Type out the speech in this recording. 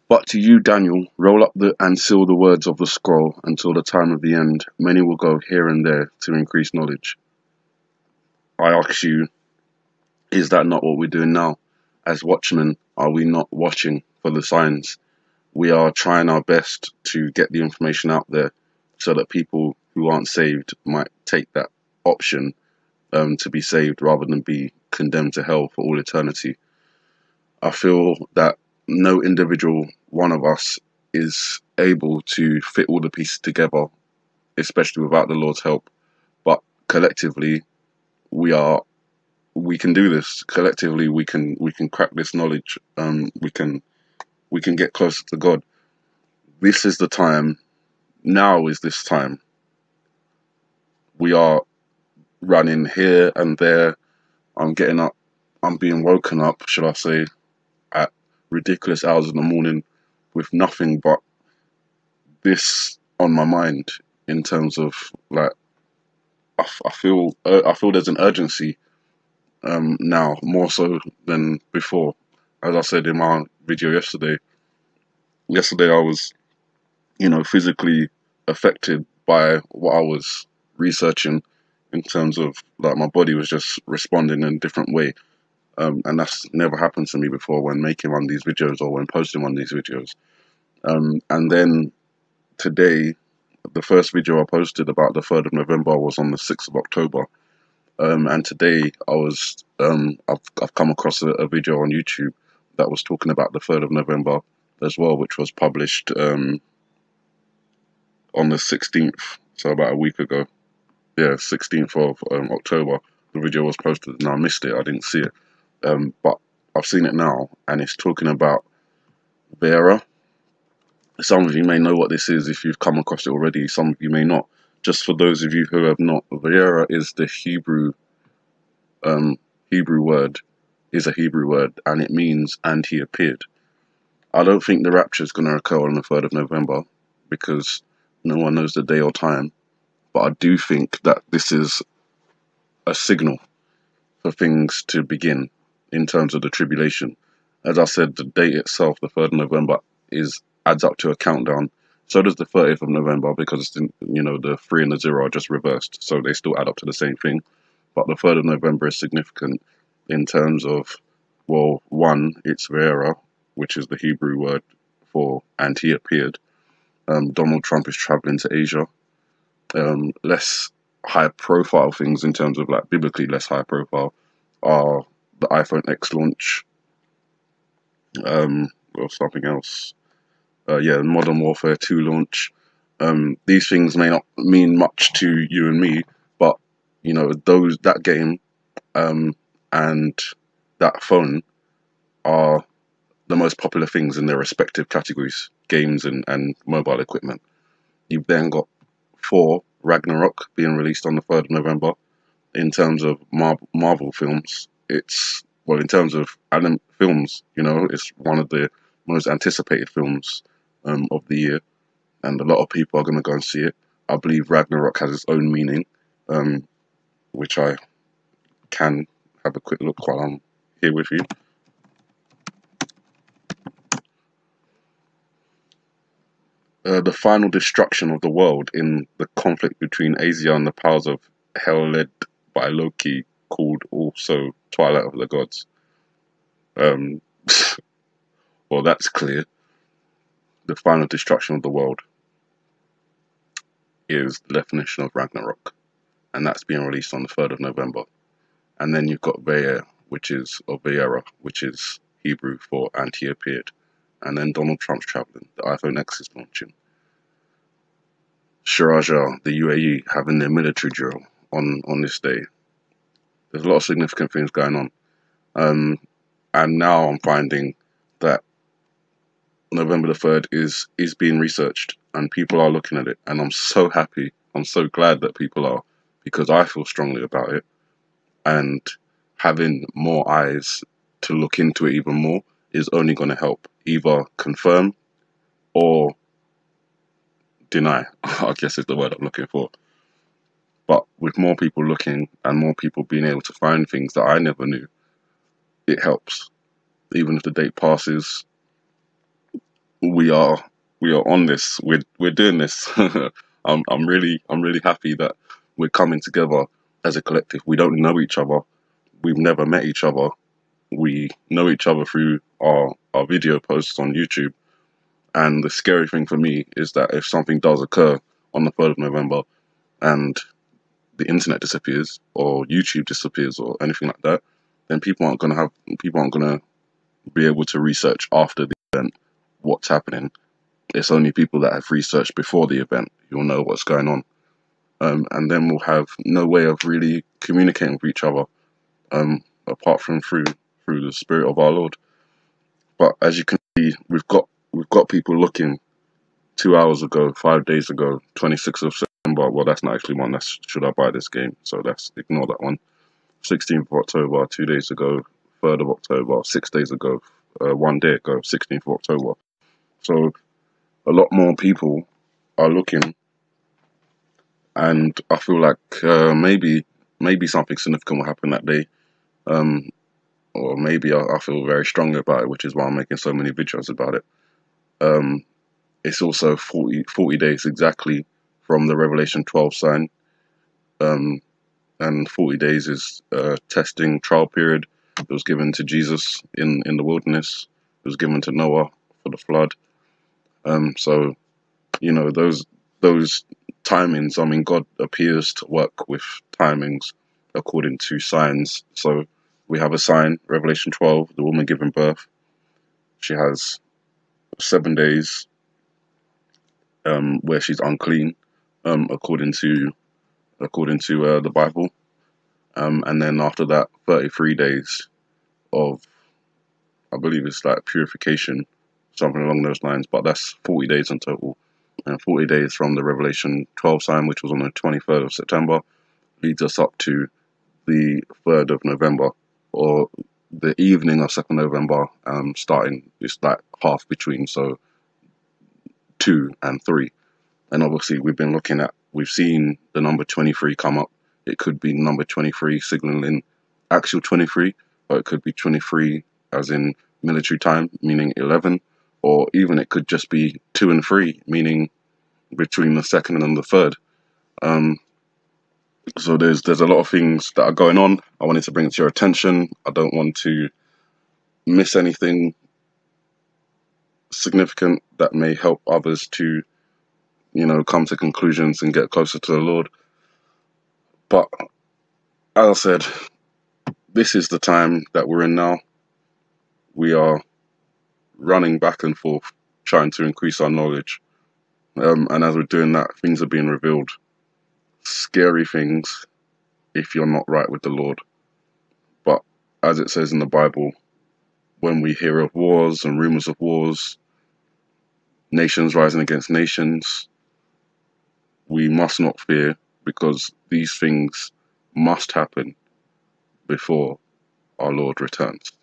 But to you, Daniel, roll up and seal the words of the scroll until the time of the end. Many will go here and there to increase knowledge. I ask you, is that not what we're doing now? As watchmen, are we not watching for the signs? We are trying our best to get the information out there so that people who aren't saved might take that option to be saved rather than be condemned to hell for all eternity. I feel that no individual one of us is able to fit all the pieces together, especially without the Lord's help. But collectively, we can do this. Collectively, we can crack this knowledge. We can get closer to God. This is the time. Now is this time. We are running here and there. I'm getting up. I'm being woken up, should I say, at ridiculous hours in the morning with nothing but this on my mind in terms of like I feel there's an urgency now more so than before. As I said in my video yesterday I was physically affected by what I was researching in terms of like my body was just responding in a different way. And that's never happened to me before when making one of these videos or when posting one of these videos. And then today, the first video I posted about the 3rd of November was on the 6th of October. And today I've come across a video on YouTube that was talking about the 3rd of November as well, which was published on the 16th, so about a week ago. Yeah, 16th of October. The video was posted and I missed it. I didn't see it. But I've seen it now, and it's talking about Vayera. Some of you may know what this is if you've come across it already. Some of you may not. Just for those of you who have not, Vayera is the Hebrew word, is a Hebrew word, and it means "and he appeared." I don't think the rapture is going to occur on the 3rd of November because no one knows the day or time. But I do think that this is a signal for things to begin in terms of the tribulation. As I said, the date itself, the 3rd of November, adds up to a countdown. So does the 30th of November because the 3 and the 0 are just reversed, so they still add up to the same thing. But the 3rd of November is significant in terms of, well, one, it's Vayera, which is the Hebrew word for "and he appeared." Donald Trump is traveling to Asia. Less high profile things in terms of like biblically less high profile are the iPhone X launch, or something else. Modern Warfare 2 launch. These things may not mean much to you and me, but that game and that phone are the most popular things in their respective categories, games and mobile equipment. You've then got Ragnarok being released on the 3rd of November. In terms of Marvel films, in terms of films, it's one of the most anticipated films of the year, and a lot of people are going to go and see it. I believe Ragnarok has its own meaning, which I can have a quick look while I'm here with you. The final destruction of the world in the conflict between Asia and the powers of hell led by Loki, called also Twilight of the Gods. Well, that's clear. The final destruction of the world is the definition of Ragnarok, and that's being released on the 3rd of November. And then you've got Vayera, which is Hebrew for "and he appeared." And then Donald Trump's traveling. The iPhone X is launching. Sharjah, the UAE, having their military drill on this day. There's a lot of significant things going on. And now I'm finding that November the 3rd is being researched and people are looking at it. And I'm so happy. I'm so glad that people are, because I feel strongly about it. And having more eyes to look into it even more is only going to help either confirm or deny, I guess is the word I'm looking for. But with more people looking and more people being able to find things that I never knew, it helps. Even if the date passes, we are on this. We're doing this. I'm really happy that we're coming together as a collective. We don't know each other. We've never met each other. We know each other through our video posts on YouTube. And the scary thing for me is that if something does occur on the 3rd of November and the internet disappears or YouTube disappears or anything like that, then people aren't gonna be able to research after the event what's happening. It's only people that have researched before the event who'll know what's going on. And then we'll have no way of really communicating with each other, apart from through the Spirit of our Lord. But as you can see, we've got people looking 2 hours ago, 5 days ago, 26th of September. Well, that's not actually one. That's should I buy this game? So let's ignore that one. 16th of October, 2 days ago. 3rd of October, 6 days ago. 1 day ago, 16th of October. So a lot more people are looking, and I feel like maybe something significant will happen that day. Or maybe I feel very strongly about it, which is why I'm making so many videos about it. It's also 40 days exactly from the Revelation 12 sign. And 40 days is a testing trial period. It was given to Jesus in the wilderness. It was given to Noah for the flood. So, those timings, I mean, God appears to work with timings according to signs. So we have a sign, Revelation 12, the woman giving birth. She has 7 days where she's unclean, according to the Bible. And then after that, 33 days of, I believe it's like purification, something along those lines. But that's 40 days in total. And 40 days from the Revelation 12 sign, which was on the 23rd of September, leads us up to the 3rd of November, or the evening of 2nd November, starting, it's like half between, so 2 and 3. And obviously we've seen the number 23 come up. It could be number 23 signaling actual 23, or it could be 23 as in military time, meaning 11, or even it could just be 2 and 3, meaning between the 2nd and the 3rd. So there's a lot of things that are going on. I wanted to bring it to your attention. I don't want to miss anything significant that may help others to, come to conclusions and get closer to the Lord. But as I said, this is the time that we're in now. We are running back and forth, trying to increase our knowledge. And as we're doing that, things are being revealed. Scary things if you're not right with the Lord. But as it says in the Bible, when we hear of wars and rumors of wars, nations rising against nations, we must not fear, because these things must happen before our Lord returns.